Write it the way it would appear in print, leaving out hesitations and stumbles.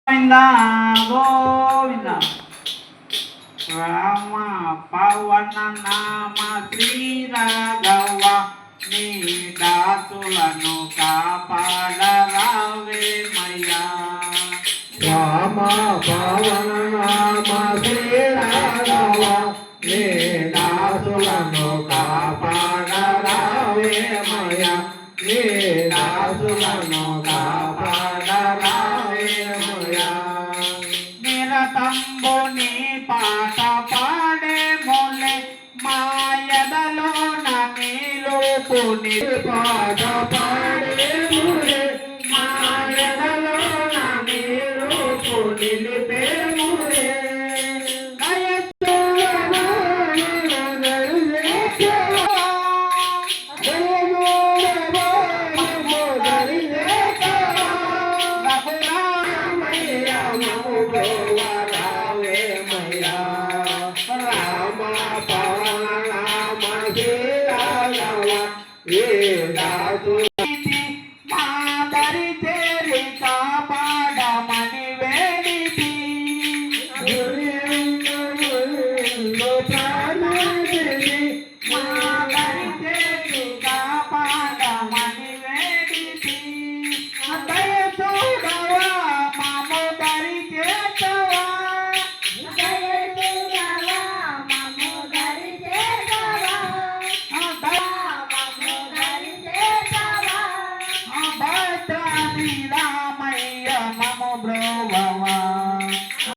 గోవింద గోవింద రామ పవన నామ శ్రీ రాఘవ నీ దాసులను కాపాడరావేమయ్యా. రామ పవన నామ శ్రీ రాఘవ నీ దాసులను కాపాడరావేమయ్యా. నీ దాసులను కాపాడరావేమయ్యా. నిరతంబుని పాట పాడే మొలే మాయదలో నీలోపుని పాట పాడే మురే మాయదలో నీలోపు నిలిపే మురే. రఘురామయ్య